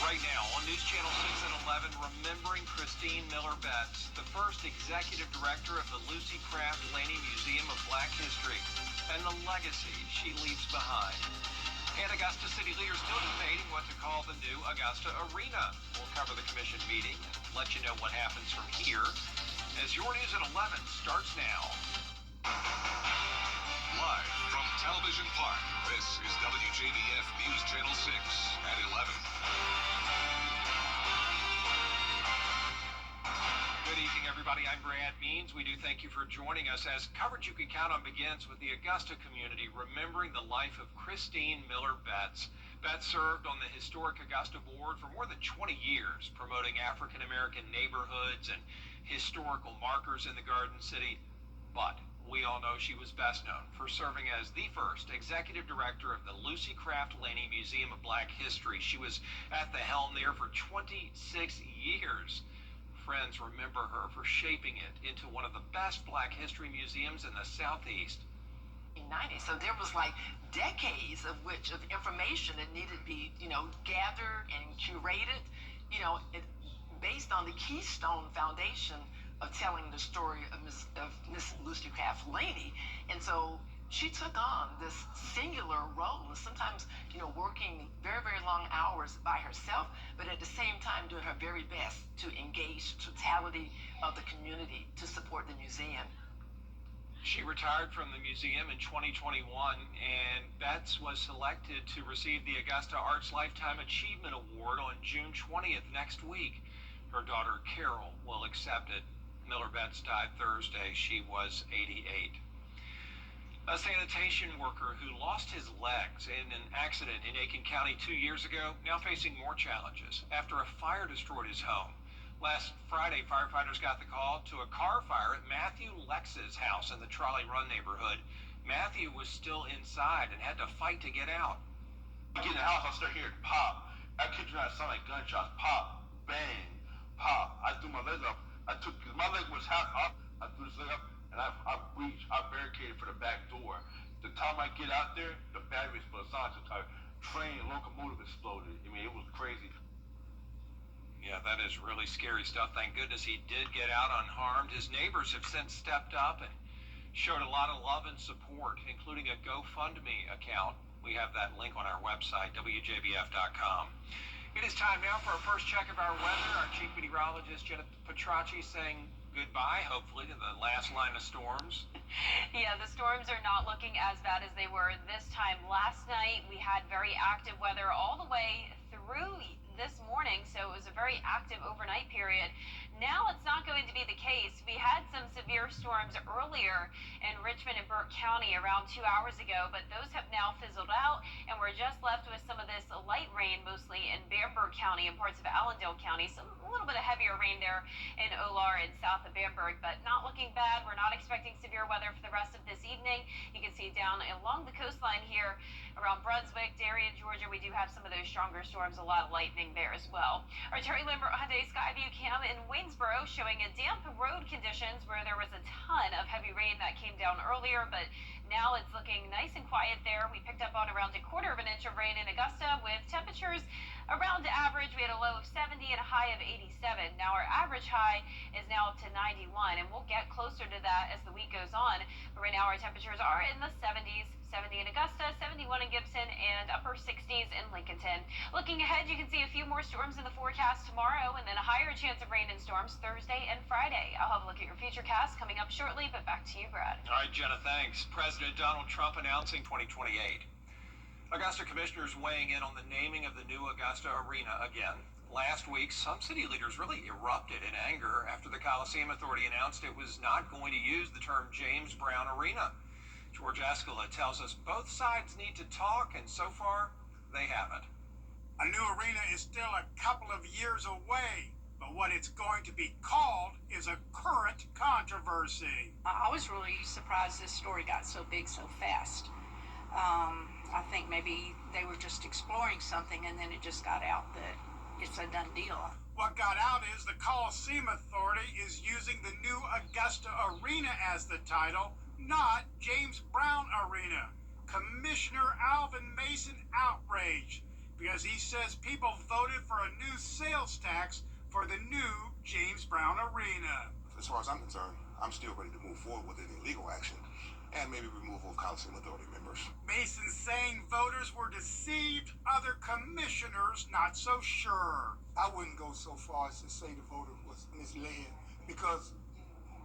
right now on News Channel 6 at 11, remembering Christine Miller Betts, the first executive director of the Lucy Craft Laney Museum of Black History, and the legacy she leaves behind. And Augusta City leaders still debating what to call the new Augusta Arena. We'll cover the commission meeting and let you know what happens from here as your news at 11 starts now. Live from Television Park, this is WJBF News Channel 6 at 11. Good evening, everybody. I'm Brad Means. We do thank you for joining us as coverage you can count on begins with the Augusta community remembering the life of Christine Miller Betts. Betts served on the historic Augusta board for more than 20 years, promoting African-American neighborhoods and historical markers in the Garden City. But we all know she was best known for serving as the first executive director of the Lucy Craft Laney Museum of Black History. She was at the helm there for 26 years. Friends remember her for shaping it into one of the best Black history museums in the Southeast. 90. So there was like decades of information that needed to be, gathered and curated, based on the keystone foundation of telling the story of Miss Lucy Craft Laney. And so she took on this singular role, sometimes, working very, very long hours by herself, but at the same time doing her very best to engage the totality of the community to support the museum. She retired from the museum in 2021, and Betts was selected to receive the Augusta Arts Lifetime Achievement Award on June 20th next week. Her daughter Carol will accept it. Miller Betts died Thursday. She was 88. A sanitation worker who lost his legs in an accident in Aiken County 2 years ago, now facing more challenges after a fire destroyed his home. Last Friday, firefighters got the call to a car fire at Matthew Lex's house in the Trolley Run neighborhood. Matthew was still inside and had to fight to get out. I get in the house, I start hearing pop. I kid you not, it sounded like gunshots. Pop, bang, pop. I threw my leg up. Cause my leg was half up, I threw this leg up, and I barricaded for the back door. The time I get out there, the battery exploded. It sounded like a train, locomotive exploded. I mean, it was crazy. Yeah, that is really scary stuff. Thank goodness he did get out unharmed. His neighbors have since stepped up and showed a lot of love and support, including a GoFundMe account. We have that link on our website, WJBF.com. It is time now for our first check of our weather. Our chief meteorologist, Jenna Petracci, saying goodbye, hopefully, to the last line of storms. Yeah, the storms are not looking as bad as they were this time last night. We had very active weather all the way through this morning, so it was a very active overnight period. Now it's not going to be the case. We had some severe storms earlier in Richmond and Burke County around 2 hours ago, but those have now fizzled out, and we're just left with some of this light rain, mostly in Bamberg County and parts of Allendale County. So a little bit of heavier rain there in Olar and south of Bamberg, but not looking bad. We're not expecting severe weather for the rest of this evening. You can see down along the coastline here around Brunswick, Darien, Georgia, we do have some of those stronger storms, a lot of lightning there as well. Our Terry Lambert Hyundai Skyview Cam in Waynesboro showing a damp road conditions where there was a ton of heavy rain that came down earlier, but now it's looking nice and quiet there. We picked up on around 1/4 inch of rain in Augusta with temperatures around average. We had a low of 70 and a high of 87. Now our average high is now up to 91, and we'll get closer to that as the week goes on. But right now our temperatures are in the 70s. 70 in Augusta, 71 in Gibson, and upper 60s in Lincolnton. Looking ahead, you can see a few more storms in the forecast tomorrow, and then a higher chance of rain and storms Thursday and Friday. I'll have a look at your futurecast coming up shortly, but back to you, Brad. All right, Jenna, thanks. President Donald Trump announcing 2028. Augusta commissioners weighing in on the naming of the new Augusta Arena again. Last week, some city leaders really erupted in anger after the Coliseum Authority announced it was not going to use the term James Brown Arena. George Escala tells us both sides need to talk, and so far, they haven't. A new arena is still a couple of years away, but what it's going to be called is a current controversy. I was really surprised this story got so big so fast. I think maybe they were just exploring something, and then it just got out that it's a done deal. What got out is the Coliseum Authority is using the new Augusta Arena as the title, not James Brown Arena. Commissioner Alvin Mason outraged. because he says people voted for a new sales tax for the new James Brown Arena. As far as I'm concerned, I'm still ready to move forward with any legal action and maybe removal of Coliseum Authority members. Mason saying voters were deceived, other commissioners not so sure. I wouldn't go so far as to say the voter was misled, because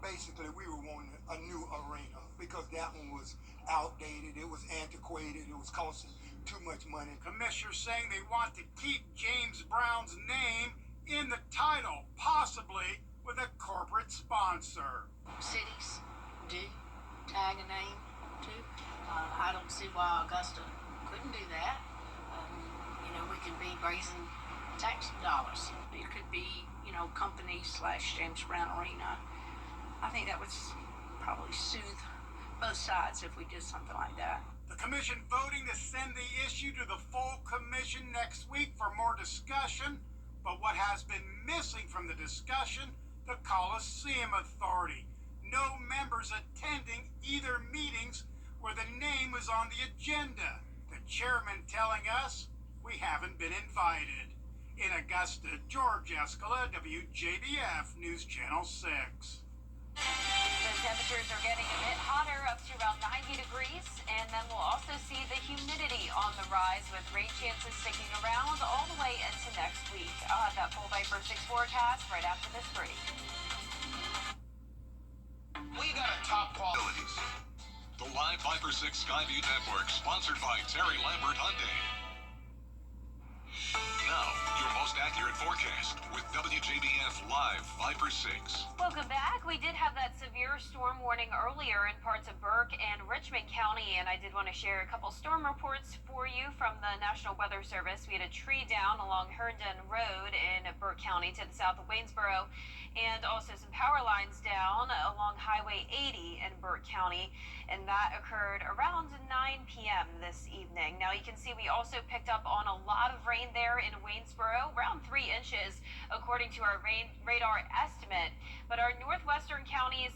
basically we were wanting a new arena, because that one was outdated, it was antiquated, it was costing too much money. Commissioners saying they want to keep James Brown's name in the title, possibly with a corporate sponsor. Cities do tag a name too. I don't see why Augusta couldn't do that. We could be raising tax dollars. It could be, company / James Brown Arena. I think that would probably soothe both sides if we did something like that. The commission voting to send the issue to the full commission next week for more discussion. But what has been missing from the discussion, the Coliseum Authority. No members attending either meetings where the name was on the agenda. The chairman telling us we haven't been invited. In Augusta, George Escala, WJBF News Channel 6. The temperatures are getting a bit hotter, up to around 90 degrees, and then we'll also see the humidity on the rise with rain chances sticking around all the way into next week. I'll have that full Viper 6 forecast right after this break. We got a top quality. The Live Viper 6 Skyview Network, sponsored by Terry Lambert Hyundai. Now, your most accurate forecast with WJBF Live Viper 6. Welcome back. We did have that severe storm warning earlier in parts of Burke and Richmond County, and I did want to share a couple storm reports for you from the National Weather Service. We had a tree down along Herndon Road in Burke County to the south of Waynesboro, and also some power lines down along Highway 80 in Burke County, and that occurred around 9 p.m. this evening. Now you can see we also picked up on a lot of rain there in Waynesboro, around 3 inches according to our radar estimate. But our northwestern counties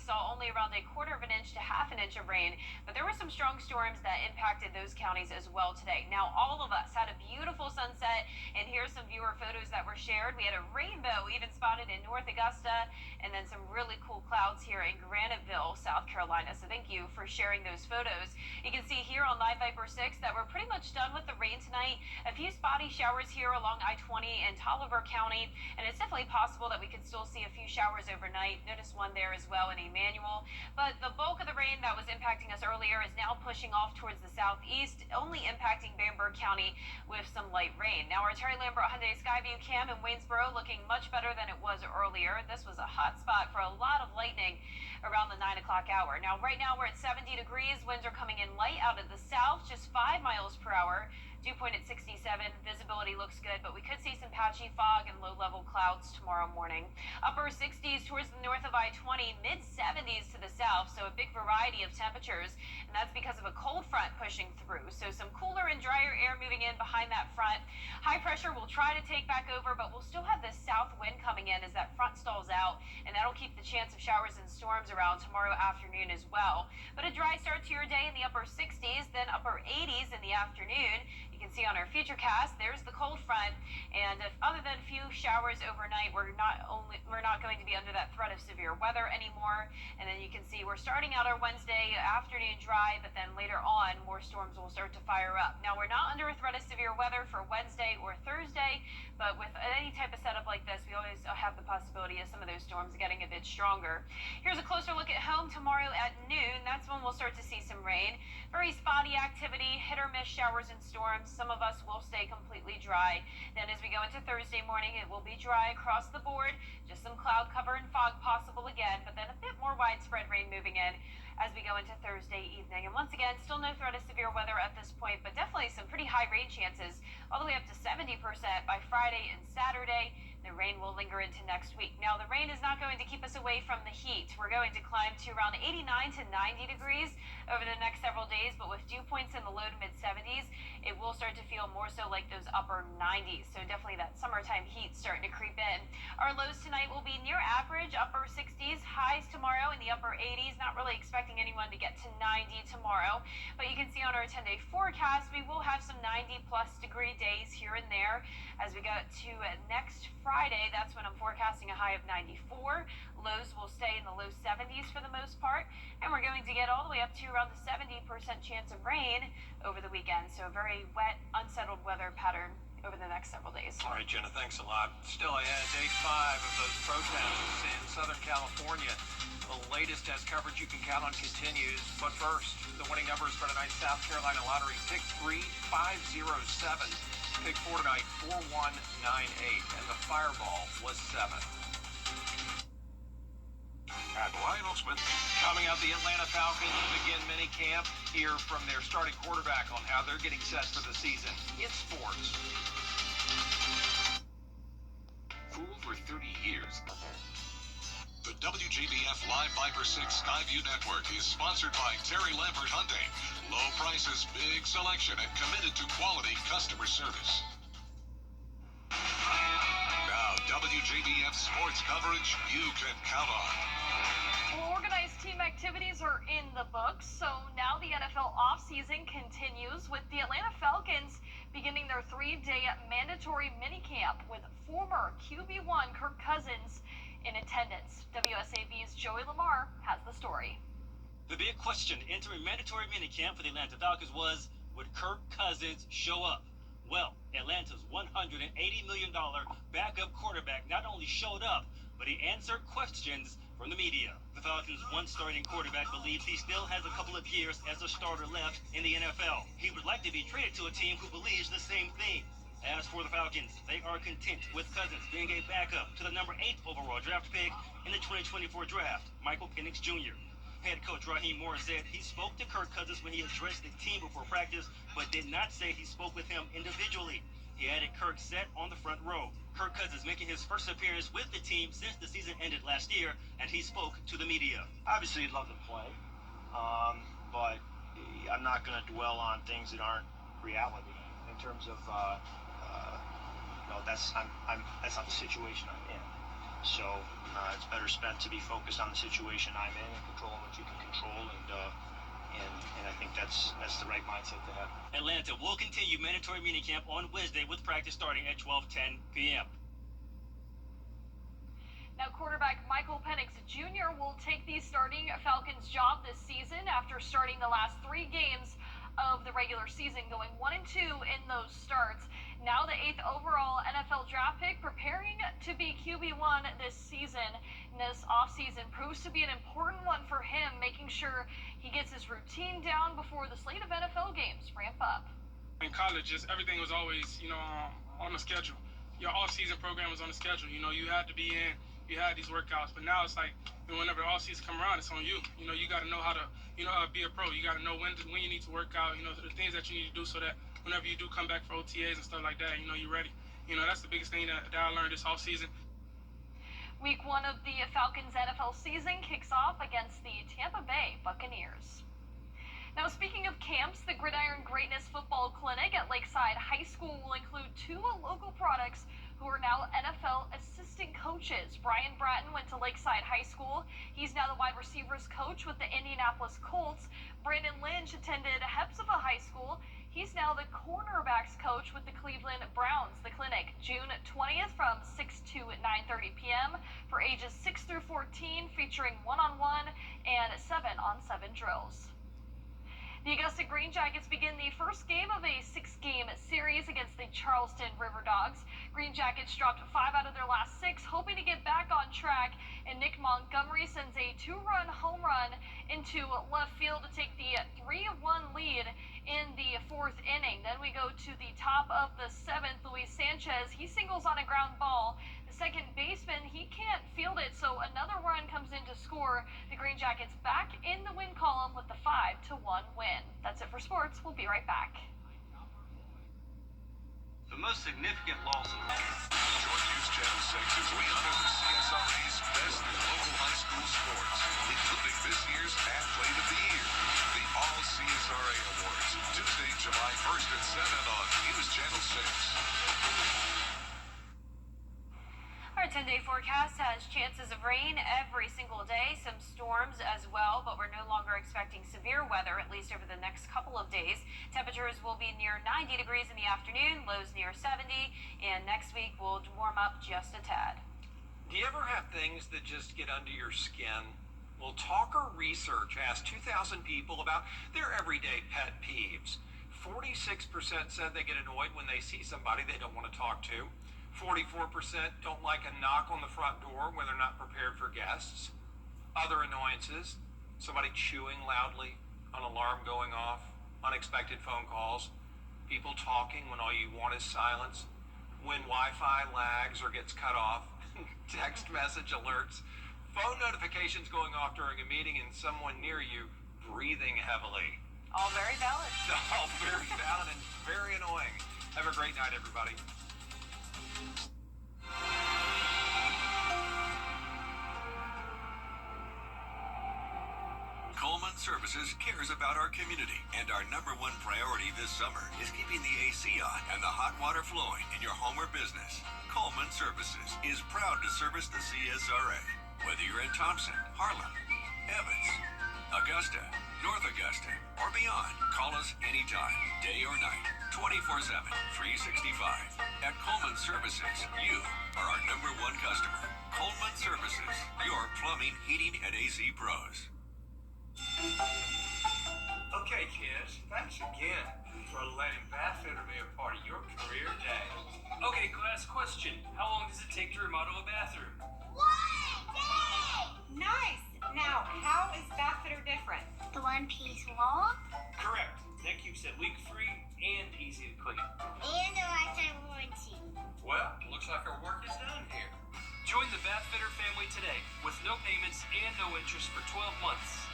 saw only around 1/4 inch to 1/2 inch of rain, but there were some strong storms that impacted those counties as well today. Now all of us had a beautiful sunset, and here's some viewer photos that were shared. We had a rainbow even spotted in North Augusta, and then some really cool clouds here in Graniteville, South Carolina. So thank you for sharing those photos. You can see here on Live Viper 6 that we're pretty much done with the rain tonight. A few spotty showers here along I-20 in Tolliver County, and it's definitely possible that we could still see a few showers overnight. Notice one there as well in Emmanuel. But the bulk of the rain that was impacting us earlier is now pushing off towards the southeast, only impacting Bamberg County with some light rain. Now our Terry Lambert Hyundai Skyview cam in Waynesboro looking much better than it was earlier. This was a hot spot for a lot of lightning around the 9 o'clock hour. Now right now we're at 70 degrees. Winds are coming in light out of the south, just 5 miles per hour. Dew point at 67. Visibility looks good, but we could see some patchy fog and low-level clouds tomorrow morning. Upper 60s towards the north of I-20, mid-70s to the south, so a big variety of temperatures, and that's because of a cold front pushing through. So some cooler and drier air moving in behind that front. High pressure will try to take back over, but we'll still have this south wind coming in as that front stalls out, and that'll keep the chance of showers and storms around tomorrow afternoon as well. But a dry start to your day in the upper 60s, then upper 80s in the afternoon. You can see on our futurecast, there's the cold front, and other than a few showers overnight, we're not going to be under that threat of severe weather anymore. And then you can see we're starting out our Wednesday afternoon dry, but then later on more storms will start to fire up. Now we're not under a threat of severe weather for Wednesday or Thursday, but with any type of setup like this, we always have the possibility of some of those storms getting a bit stronger. Here's a closer look at home tomorrow at noon. That's when we'll start to see some rain. Very spotty activity, hit or miss showers and storms. Some of us will stay completely dry. Then as we go into Thursday morning, it will be dry across the board. Just some cloud cover and fog possible again, but then a bit more widespread rain moving in as we go into Thursday evening. And once again, still no threat of severe weather at this point, but definitely some pretty high rain chances, all the way up to 70% by Friday and Saturday. The rain will linger into next week. Now, the rain is not going to keep us away from the heat. We're going to climb to around 89 to 90 degrees over the next several days, but with dew points in the low to mid 70s, it will will start to feel more so like those upper 90s. So definitely that summertime heat starting to creep in. Our lows tonight will be near average, upper 60s, highs tomorrow in the upper 80s. Not really expecting anyone to get to 90 tomorrow, but you can see on our 10-day forecast, we will have some 90-plus degree days here and there. As we go to next Friday, that's when I'm forecasting a high of 94. Lows will stay in the low 70s for the most part, and we're going to get all the way up to around the 70% chance of rain over the weekend. So a very wet, unsettled weather pattern over the next several days. All right, Jenna, thanks a lot. Still ahead, day 5 of those protests in Southern California. The latest as coverage you can count on continues. But first, the winning numbers for tonight's South Carolina Lottery. Pick 3, 507. Pick 4 tonight, 4198. And the fireball was 7. At Lionel Smith. Coming out, the Atlanta Falcons begin mini camp. Hear from their starting quarterback on how they're getting set for the season. It's sports. Cool for 30 years. The WJBF Live Viper 6 Skyview Network is sponsored by Terry Lambert Hyundai. Low prices, big selection, and committed to quality customer service. Now, WJBF sports coverage you can count on. Well, organized team activities are in the books, so now the NFL offseason continues with the Atlanta Falcons beginning their 3-day mandatory minicamp with former QB1 Kirk Cousins in attendance. WSAV's Joey Lamar has the story. The big question entering mandatory minicamp for the Atlanta Falcons was, would Kirk Cousins show up? Well, Atlanta's $180 million backup quarterback not only showed up, but he answered questions from the media. The Falcons' one starting quarterback believes he still has a couple of years as a starter left in the NFL. He would like to be traded to a team who believes the same thing. As for the Falcons, they are content with Cousins being a backup to the number 8 overall draft pick in the 2024 draft, Michael Penix Jr. Head coach Raheem Morris said he spoke to Kirk Cousins when he addressed the team before practice, but did not say he spoke with him individually. He added Kirk sat on the front row. Kirk Cousins making his first appearance with the team since the season ended last year, and he spoke to the media. Obviously, he'd love to play, but I'm not going to dwell on things that aren't reality in terms of, that's not the situation I'm in. So it's better spent to be focused on the situation I'm in and controlling what you can control, and I think that's the right mindset to have. Atlanta will continue mandatory minicamp on Wednesday with practice starting at 12:10 p.m. Now, quarterback Michael Penix Jr. will take the starting Falcons job this season after starting the last 3 games of the regular season, going 1-2 in those starts. Now the 8th overall NFL draft pick, preparing to be QB1 this season. This offseason proves to be an important one for him, making sure he gets his routine down before the slate of NFL games ramp up. In college, just everything was always, on the schedule. Your off-season program was on the schedule. You had to be in. You had these workouts, but now it's like whenever the off-season come around, it's on you. You got to know how to, be a pro. You got to know when you need to work out. The things that you need to do so that whenever you do come back for OTAs and stuff like that, you're ready. That's the biggest thing that I learned this off-season. Week 1 of the Falcons NFL season kicks off against the Tampa Bay Buccaneers. Now, speaking of camps, the Gridiron Greatness Football Clinic at Lakeside High School will include 2 local products who are now NFL assistant coaches. Brian Bratton went to Lakeside High School. He's now the wide receivers coach with the Indianapolis Colts. Brandon Lynch attended Hepzibah High School. He's now the cornerbacks coach with the Cleveland Browns. The clinic, June 20th from 6 to 9:30 p.m. for ages 6 through 14, featuring 1-on-1 and 7-on-7 drills. The Augusta Green Jackets begin the first game of a 6-game series against the Charleston River Dogs. Green Jackets dropped 5 out of their last 6, hoping to get back on track, and Nick Montgomery sends a 2-run home run into left field to take the 3-1 lead in the 4th inning. Then we go to the top of the 7th. Luis Sanchez, he singles on a ground ball. The second baseman, he can't field it, so another run comes in to score. The Green Jackets back in the win column with the 5-1 win. That's it for sports. We'll be right back. The most significant loss of Join News Channel 6 as we honor the CSRA's best in local high school sports, including this year's Athlete of the Year, the All CSRA Awards, Tuesday, July 1st at 7 on News Channel 6. Our 10-day forecast has chances of rain every single day, some storms as well, but we're no longer expecting severe weather, at least over the next couple of days. Temperatures will be near 90 degrees in the afternoon, lows near 70, and next week will warm up just a tad. Do you ever have things that just get under your skin? Well, Talker Research asked 2,000 people about their everyday pet peeves. 46% said they get annoyed when they see somebody they don't want to talk to. 44% don't like a knock on the front door when they're not prepared for guests. Other annoyances, somebody chewing loudly, an alarm going off, unexpected phone calls, people talking when all you want is silence, when Wi-Fi lags or gets cut off, text message alerts, phone notifications going off during a meeting and someone near you breathing heavily. All very valid. All very valid and very annoying. Have a great night, everybody. Coleman Services cares about our community, and our #1 priority this summer is keeping the AC on and the hot water flowing in your home or business. Coleman Services is proud to service the CSRA. Whether you're in Thompson, Harlem, Evans, Augusta, North Augusta, or beyond, call us anytime, day or night, 24/7, 365. At Coleman Services, you are our #1 customer. Coleman Services, your plumbing, heating, and AC pros. Okay, kids, thanks again for letting Bathfitter be a part of your career day. Okay, class, question. How long does it take to remodel a bathroom? 1 day! Nice! Now, how is Bathfitter different? The one-piece wall? Correct. NetCube said leak-free and easy to clean. And a lifetime warranty. Well, looks like our work is done here. Join the Bathfitter family today with no payments and no interest for 12 months.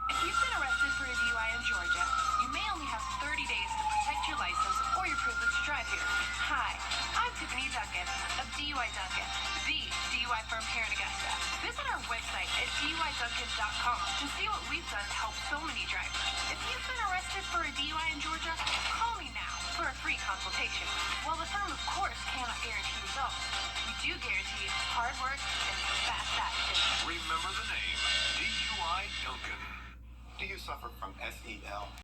If you've been arrested for a DUI in Georgia, you may only have 30 days to protect your license or your privilege to drive here. Hi, I'm Tiffany Duncan of DUI Duncan, the DUI firm here in Augusta. Visit our website at DUIDuncan.com to see what we've done to help so many drivers. If you've been arrested for a DUI in Georgia, call me now for a free consultation. While the firm, of course, cannot guarantee results, we do guarantee hard work and fast action. Remember the name, DUI Duncan. Do you suffer from SEL?